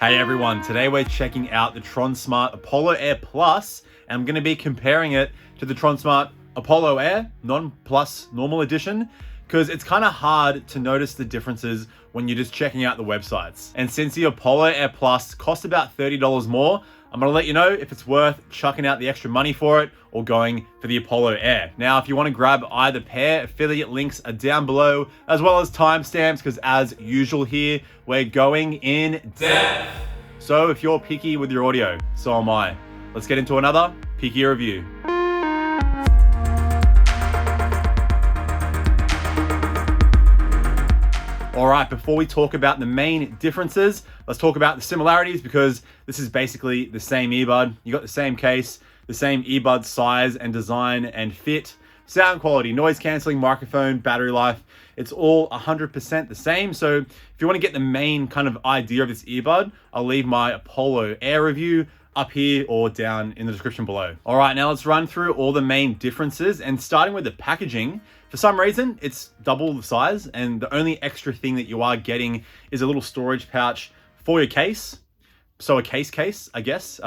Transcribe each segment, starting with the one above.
Hey everyone, today we're checking out the Tronsmart Apollo Air Plus, and I'm going to be comparing it to the Tronsmart Apollo Air Non-Plus Normal Edition, because it's kind of hard to notice the differences when you're just checking out the websites. And since the Apollo Air Plus costs about $30 more, I'm going to let you know if it's worth chucking out the extra money for it or going for the Apollo Air. Now, if you want to grab either pair, affiliate links are down below, as well as timestamps, because as usual here, we're going in depth. So if you're picky with your audio, so am I. Let's get into another picky review. All right, before we talk about the main differences, let's talk about the similarities, because this is basically the same earbud. You got the same case, the same earbud size and design and fit, sound quality, noise canceling, microphone, battery life. It's all 100% the same. So if you want to get the main kind of idea of this earbud, I'll leave my Apollo Air review up here or down in the description below. All right, now let's run through all the main differences, and starting with the packaging. For some reason, it's double the size, and the only extra thing that you are getting is a little storage pouch for your case. So a case, I guess.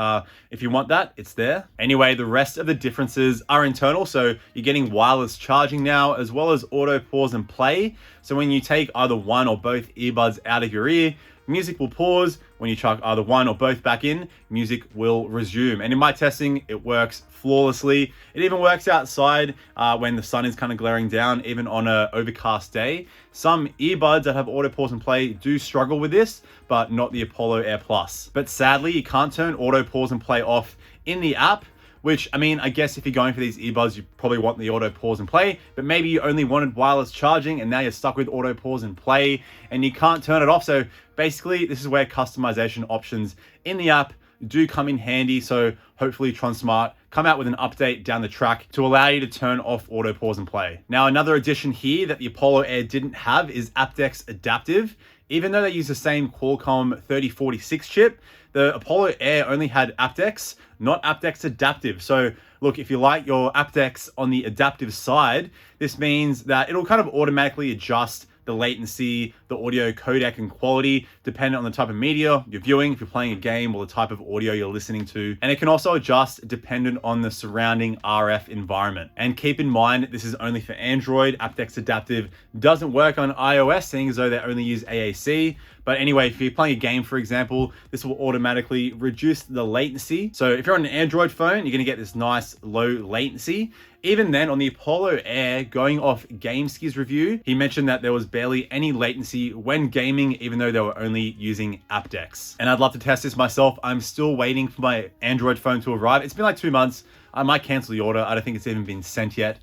If you want that, it's there. Anyway, the rest of the differences are internal. So you're getting wireless charging now, as well as auto pause and play. So when you take either one or both earbuds out of your ear, music will pause. When you chuck either one or both back in, music will resume. And in my testing, it works flawlessly. It even works outside when the sun is kind of glaring down, even on an overcast day. Some earbuds that have auto pause and play do struggle with this, but not the Apollo Air Plus. But sadly, you can't turn auto pause and play off in the app, which, I mean, I guess if you're going for these earbuds, you probably want the auto pause and play, but maybe you only wanted wireless charging and now you're stuck with auto pause and play and you can't turn it off. So basically, this is where customization options in the app do come in handy. So hopefully Tronsmart come out with an update down the track to allow you to turn off auto pause and play. Now, another addition here that the Apollo Air didn't have is Aptx Adaptive. Even though they use the same Qualcomm 3046 chip, the Apollo Air only had Aptx, not Aptx Adaptive. So look, if you like your Aptx on the adaptive side, this means that it'll kind of automatically adjust the latency, the audio codec and quality, depending on the type of media you're viewing, if you're playing a game, or the type of audio you're listening to. And it can also adjust dependent on the surrounding RF environment. And keep in mind, this is only for Android. Aptx Adaptive doesn't work on iOS, seeing as though they only use AAC. But anyway, if you're playing a game, for example, this will automatically reduce the latency. So if you're on an Android phone, you're gonna get this nice low latency. Even then, on the Apollo Air, going off GameSky's review, he mentioned that there was barely any latency when gaming, even though they were only using Aptx. And I'd love to test this myself. I'm still waiting for my Android phone to arrive. It's been like 2 months. I might cancel the order. I don't think it's even been sent yet.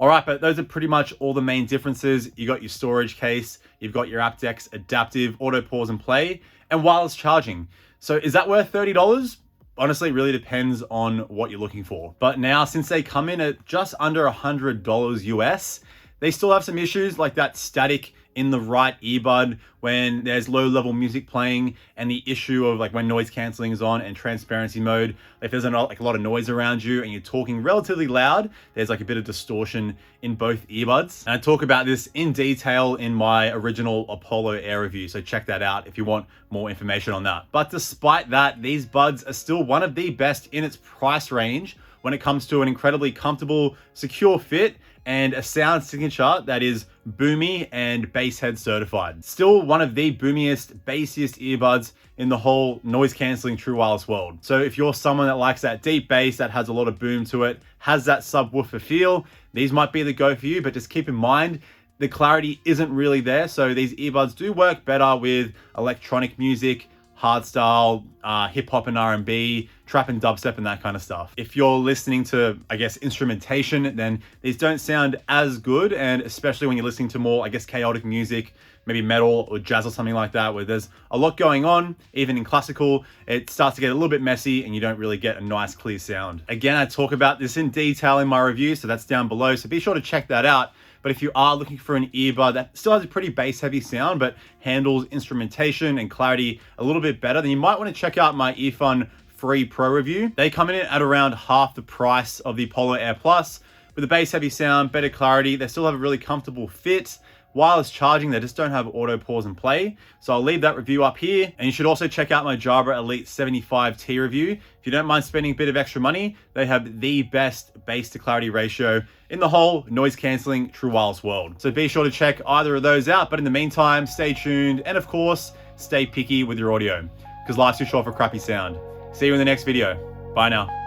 All right, but those are pretty much all the main differences. You got your storage case, you've got your Aptx Adaptive, auto pause and play, and wireless charging. So is that worth $30? Honestly, it really depends on what you're looking for. But now, since they come in at just under $100 US, they still have some issues like that static in the right earbud when there's low level music playing, and the issue of like when noise cancelling is on and transparency mode. If there's like a lot of noise around you and you're talking relatively loud, there's like a bit of distortion in both earbuds. And I talk about this in detail in my original Apollo Air review, so check that out if you want more information on that. But despite that, these buds are still one of the best in its price range when when it comes to an incredibly comfortable, secure fit and a sound signature that is boomy and bass head certified. Still one of the boomiest, bassiest earbuds in the whole noise cancelling true wireless world. So if you're someone that likes that deep bass that has a lot of boom to it, has that subwoofer feel, these might be the go for you, but just keep in mind, the clarity isn't really there. So these earbuds do work better with electronic music, hardstyle, hip hop and R&B, trap and dubstep and that kind of stuff. If you're listening to, I guess, instrumentation, then these don't sound as good. And especially when you're listening to more, I guess, chaotic music, maybe metal or jazz or something like that, where there's a lot going on, even in classical, it starts to get a little bit messy and you don't really get a nice clear sound. Again, I talk about this in detail in my review, so that's down below. So be sure to check that out. But if you are looking for an earbud that still has a pretty bass heavy sound, but handles instrumentation and clarity a little bit better, then you might want to check out my Earphone Free Pro review. They come in at around half the price of the Apollo Air Plus with a bass heavy sound, better clarity. They still have a really comfortable fit. Wireless charging, they just don't have auto pause and play. So I'll leave that review up here. And you should also check out my Jabra Elite 75T review. If you don't mind spending a bit of extra money, they have the best bass to clarity ratio in the whole noise cancelling true wireless world. So be sure to check either of those out. But in the meantime, stay tuned. And of course, stay picky with your audio because life's too short for crappy sound. See you in the next video. Bye now.